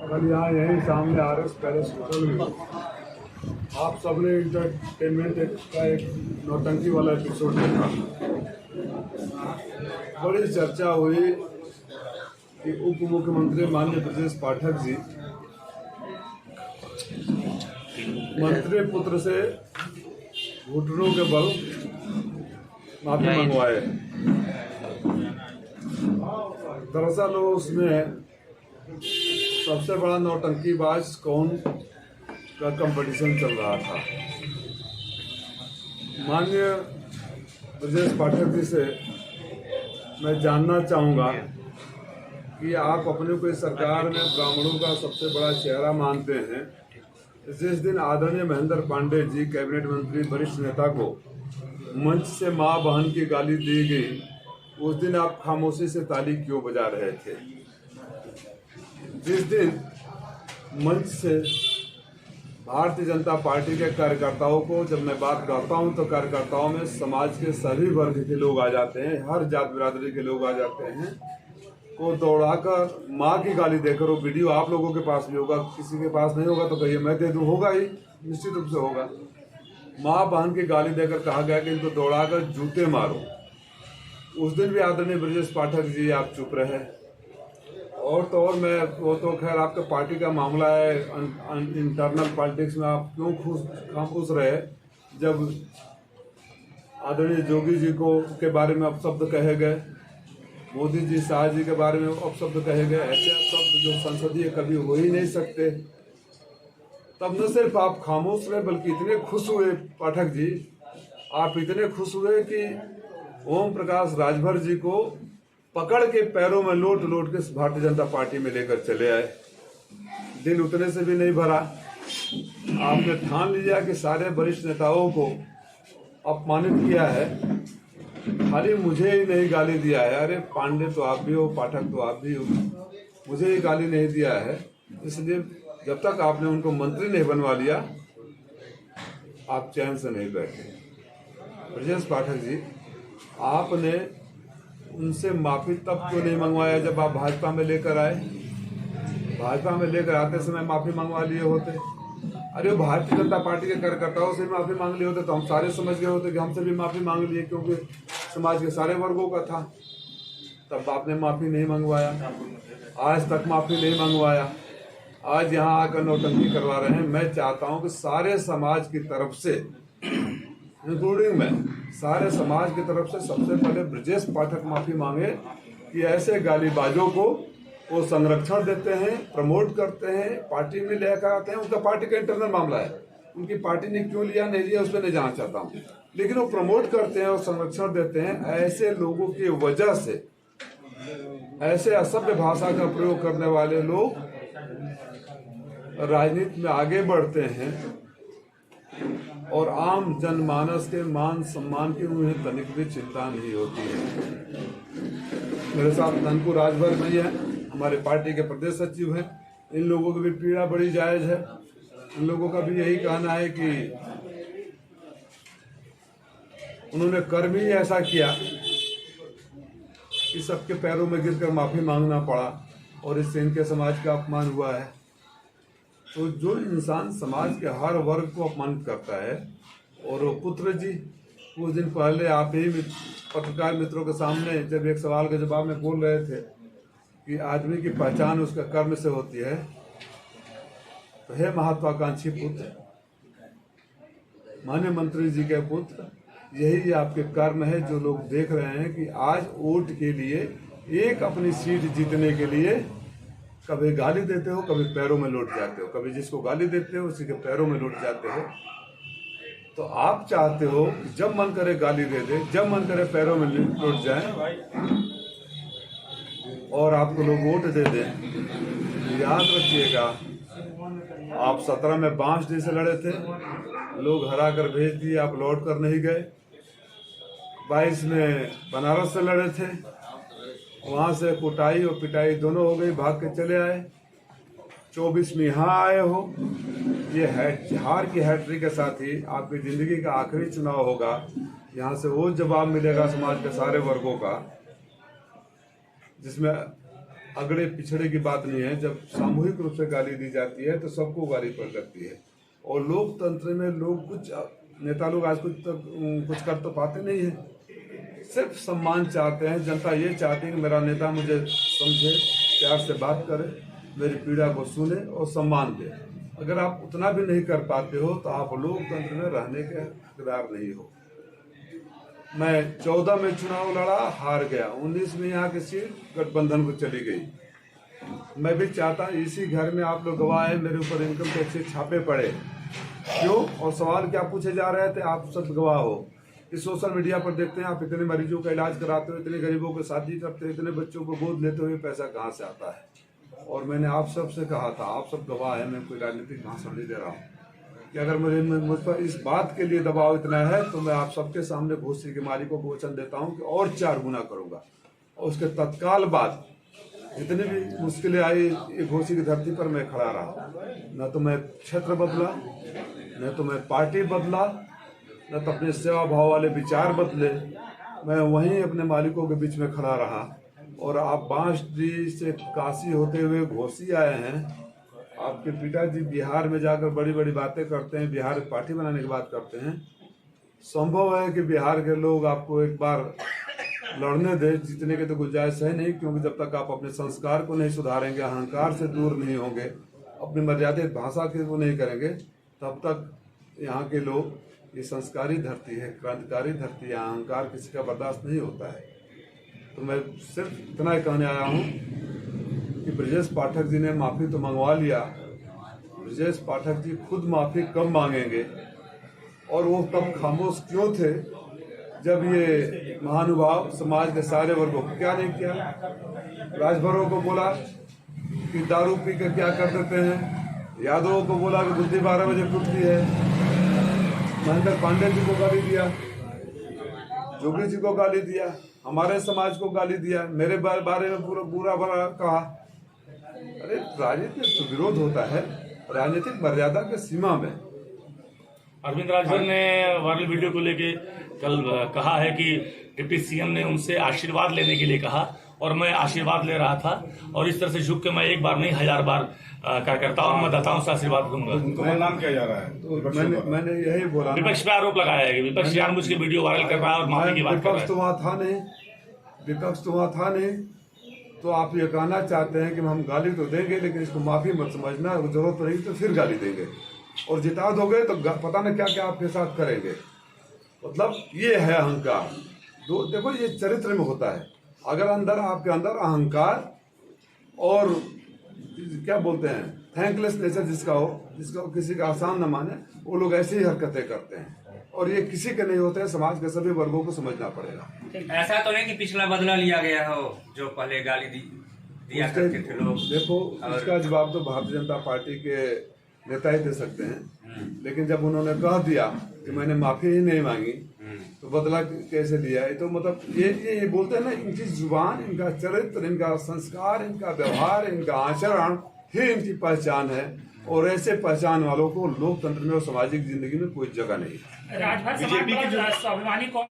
कल यहाँ यहीं सामने RS पैलेस होटल में आप सबने इंटरटेनमेंट का एक नौटंकी वाला एपिसोड देखा। बड़ी चर्चा हुई कि उप मुख्यमंत्री माननीय ब्रजेश पाठक जी मंत्री पुत्र से घुटनों के बल माफी मंगवाए। दरअसल उसमें सबसे बड़ा नौटंकीबाज कौन का कंपटीशन चल रहा था। माननीय ब्रजेश पाठक जी से मैं जानना चाहूँगा कि आप अपने को इस सरकार में ब्राह्मणों का सबसे बड़ा चेहरा मानते हैं। जिस दिन आदरणीय महेंद्र पांडे जी कैबिनेट मंत्री वरिष्ठ नेता को मंच से मां बहन की गाली दी गई, उस दिन आप खामोशी से ताली क्यों बजा रहे थे? जिस दिन मंच से भारतीय जनता पार्टी के कार्यकर्ताओं को, जब मैं बात करता हूं तो कार्यकर्ताओं में समाज के सभी वर्ग के लोग आ जाते हैं, हर जात बिरादरी के लोग आ जाते हैं, को दौड़ाकर माँ की गाली देकर, वो वीडियो आप लोगों के पास भी होगा, किसी के पास नहीं होगा तो कहिए मैं दे दूं, होगा ही, निश्चित रूप से होगा। माँ बहन की गाली देकर कहा गया कि इनको दौड़ाकर जूते मारो। उस दिन भी आदरणीय ब्रजेश पाठक जी आप चुप रहे। और तो और मैं वो तो खैर आपके पार्टी का मामला है, इंटरनल पॉलिटिक्स में आप क्यों खुश रहे जब आदरणीय जोगी जी को के बारे में अपशब्द कहे गए, मोदी जी शाह जी के बारे में अपशब्द कहे गए, ऐसे अपशब्द जो संसदीय कभी हो ही नहीं सकते। तब न सिर्फ आप खामोश रहे बल्कि इतने खुश हुए पाठक जी, आप इतने खुश हुए कि ओम प्रकाश राजभर जी को पकड़ के पैरों में लोट लोट के भारतीय जनता पार्टी में लेकर चले आए। दिल उतने से भी नहीं भरा। आपने ठान लिया कि सारे वरिष्ठ नेताओं को अपमानित किया है, खाली मुझे ही नहीं गाली दिया है। अरे पांडे तो आप भी हो, पाठक तो आप भी हो, मुझे ही गाली नहीं दिया है। इसलिए जब तक आपने उनको मंत्री नहीं बनवा लिया, आप चैन से नहीं बैठे। ब्रजेश पाठक जी, आपने उनसे माफी तब क्यों नहीं मंगवाया जब आप भाजपा में लेकर आए? भाजपा में लेकर आते समय माफी मंगवा लिए होते। अरे वो भारतीय जनता पार्टी के कार्यकर्ताओं से माफी मांग लिए होते तो हम सारे समझ गए होते कि हमसे भी माफी मांग लिए, क्योंकि समाज के सारे वर्गों का था। तब आपने माफी नहीं मंगवाया, आज तक माफी नहीं मंगवाया, आज यहाँ आकर नौटंकी करवा रहे हैं। मैं चाहता हूँ कि सारे समाज की तरफ से, इंक्लूडिंग मैं, सारे समाज की तरफ से सबसे पहले ब्रजेश पाठक माफी मांगे कि ऐसे गालीबाजों को वो संरक्षण देते हैं, प्रमोट करते हैं, पार्टी में लेकर आते हैं। उनका पार्टी का इंटरनल मामला है, उनकी पार्टी ने क्यों लिया नहीं लिया उस पर नहीं जानना चाहता हूँ, लेकिन वो प्रमोट करते हैं और संरक्षण देते हैं। ऐसे लोगों की वजह से, ऐसे असभ्य भाषा का प्रयोग करने वाले लोग राजनीति में आगे बढ़ते हैं और आम जनमानस के मान सम्मान की उन्हें तनिक भी चिंता नहीं होती है। मेरे साथ ननकू राजभर भैया हैं, हमारे पार्टी के प्रदेश सचिव हैं। इन लोगों की भी पीड़ा बड़ी जायज है। इन लोगों का भी यही कहना है कि उन्होंने कर्म ही ऐसा किया कि सबके पैरों में गिरकर माफी मांगना पड़ा और इससे इनके समाज का अपमान हुआ है। तो जो इंसान समाज के हर वर्ग को अपमानित करता है, और वो पुत्र जी कुछ दिन पहले आप ही पत्रकार मित्रों के सामने जब एक सवाल के जवाब में बोल रहे थे कि आदमी की पहचान उसका कर्म से होती है, तो हे महत्वाकांक्षी पुत्र, माननीय मंत्री जी के पुत्र, यही आपके कर्म है जो लोग देख रहे हैं कि आज वोट के लिए, एक अपनी सीट जीतने के लिए कभी गाली देते हो, कभी पैरों में लौट जाते हो, कभी जिसको गाली देते हो उसी के पैरों में लौट जाते हो। तो आप चाहते हो कि जब मन करे गाली दे दे, जब मन करे पैरों में लौट जाए और आपको लोग वोट दे दें। याद रखिएगा, आप 17 में बांसडीह से लड़े थे, लोग हरा कर भेज दिए, आप लौट कर नहीं गए। 22 में बनारस से लड़े थे, वहाँ से कुटाई और पिटाई दोनों हो गई, भाग के चले आए। 24 में यहाँ आए हो। ये हार की हैट्रिक के साथ ही आपकी ज़िंदगी का आखिरी चुनाव होगा। यहाँ से वो जवाब मिलेगा समाज के सारे वर्गों का, जिसमें अगड़े पिछड़े की बात नहीं है। जब सामूहिक रूप से गाली दी जाती है तो सबको गाली पड़ जाती है। और लोकतंत्र में लोग कुछ नेता लोग आज कुछ कर तो पाते नहीं है, सिर्फ सम्मान चाहते हैं। जनता ये चाहती है कि मेरा नेता मुझे समझे, प्यार से बात करे, मेरी पीड़ा को सुने और सम्मान दे। अगर आप उतना भी नहीं कर पाते हो तो आप लोकतंत्र में रहने के हकदार नहीं हो। मैं 14 में चुनाव लड़ा, हार गया। 19 में यहाँ की सीट गठबंधन को चली गई। मैं भी चाहता इसी घर में आप लोग गवाह हैं, मेरे ऊपर इनकम टैक्स के छापे पड़े क्यों, और सवाल क्या पूछे जा रहे थे, आप सब गवाह हो। इस सोशल मीडिया पर देखते हैं आप इतने मरीजों का इलाज कराते हो, इतने गरीबों को शादी करते हो, इतने बच्चों को गोद लेते हुए पैसा कहाँ से आता है। और मैंने आप सब से कहा था, आप सब गवाह है, मैं कोई राजनीतिक भाषण नहीं दे रहा हूँ, कि अगर मुझ पर इस बात के लिए दबाव इतना है तो मैं आप सबके सामने घोषी के मालिकों को वचन देता हूँ कि और 4 गुना करूँगा। और उसके तत्काल बाद जितनी भी मुश्किलें आई, घोषी की धरती पर मैं खड़ा रहा। न तो मैं क्षेत्र बदला, न तो मैं पार्टी बदला, न तो अपने सेवा भाव वाले विचार बदले। मैं वहीं अपने मालिकों के बीच में खड़ा रहा। और आप बांसडीह से काशी होते हुए घोषी आए हैं। आपके पिताजी बिहार में जाकर बड़ी बड़ी बातें करते हैं, बिहार पार्टी बनाने की बात करते हैं। संभव है कि बिहार के लोग आपको एक बार लड़ने दे, जीतने के तो गुंजाइश है नहीं, क्योंकि जब तक आप अपने संस्कार को नहीं सुधारेंगे, अहंकार से दूर नहीं होंगे, अपनी मर्यादित भाषा के वो नहीं करेंगे, तब तक यहाँ के लोग, ये संस्कारी धरती है, क्रांतिकारी धरती है, अहंकार किसी का बर्दाश्त नहीं होता है। तो मैं सिर्फ इतना ही कहने आया हूँ कि ब्रजेश पाठक जी ने माफ़ी तो मंगवा लिया। ब्रजेश पाठक जी खुद माफ़ी कब मांगेंगे, और वो तब खामोश क्यों थे जब ये महानुभाव समाज के सारे वर्गों को क्या नहीं किया। राजभरों को बोला कि दारू पी कर क्या कर देते हैं, यादवों को बोला कि बुद्धि 12 बजे टूटती है, महेंद्र पांडे जी को गाली दिया, जोगी जी को गाली दिया, हमारे समाज को गाली दिया, मेरे बारे में पूरा बुरा भला कहा। अरे राजनीतिक तो विरोध होता है, राजनीतिक मर्यादा के सीमा में। अरविंद राजभर ने वायरल वीडियो को लेके कल कहा है कि डिप्टी सीएम ने उनसे आशीर्वाद लेने के लिए कहा और मैं आशीर्वाद ले रहा था, और इस तरह से झुक के मैं एक बार नहीं 1000 बार कार्यकर्ताओं और मतदाताओं से आशीर्वाद दूंगा। नाम किया जा रहा है, तो मैंने यही बोला। विपक्ष पे आरोप लगाया है कि विपक्ष जानबूझ के वीडियो वायरल कर रहा है और माफी की बात कर रहा है। विपक्ष तो वहाँ था नहीं, तो आप ये कहना चाहते हैं कि हम गाली तो देंगे लेकिन इसको माफी मत समझना, जरूरत पड़ेगी तो फिर गाली देंगे, और जिता दोगे तो पता नहीं क्या क्या आपके साथ करेंगे। मतलब ये है अहंकार। देखो ये चरित्र में होता है। अगर आपके अंदर अहंकार और क्या बोलते हैं थैंकलेस नेचर जिसका हो, जिसको किसी का आसान न माने, वो लोग ऐसी ही हरकतें करते हैं, और ये किसी के नहीं होते हैं। समाज के सभी वर्गों को समझना पड़ेगा। ऐसा तो नहीं कि पिछला बदला लिया गया हो जो पहले गाली दिया करते थे लोग। देखो इसका जवाब तो भारतीय जनता पार्टी के नेता ही दे सकते हैं, लेकिन जब उन्होंने कह दिया कि मैंने माफी ही नहीं मांगी तो बदला कैसे लिया। ये तो मतलब ये बोलते हैं ना, इनकी जुबान, इनका चरित्र, इनका संस्कार, इनका व्यवहार, इनका आचरण ही इनकी पहचान है, और ऐसे पहचान वालों को लोकतंत्र में और सामाजिक जिंदगी में कोई जगह नहीं। राजभर समाज स्वाभिमानी कौन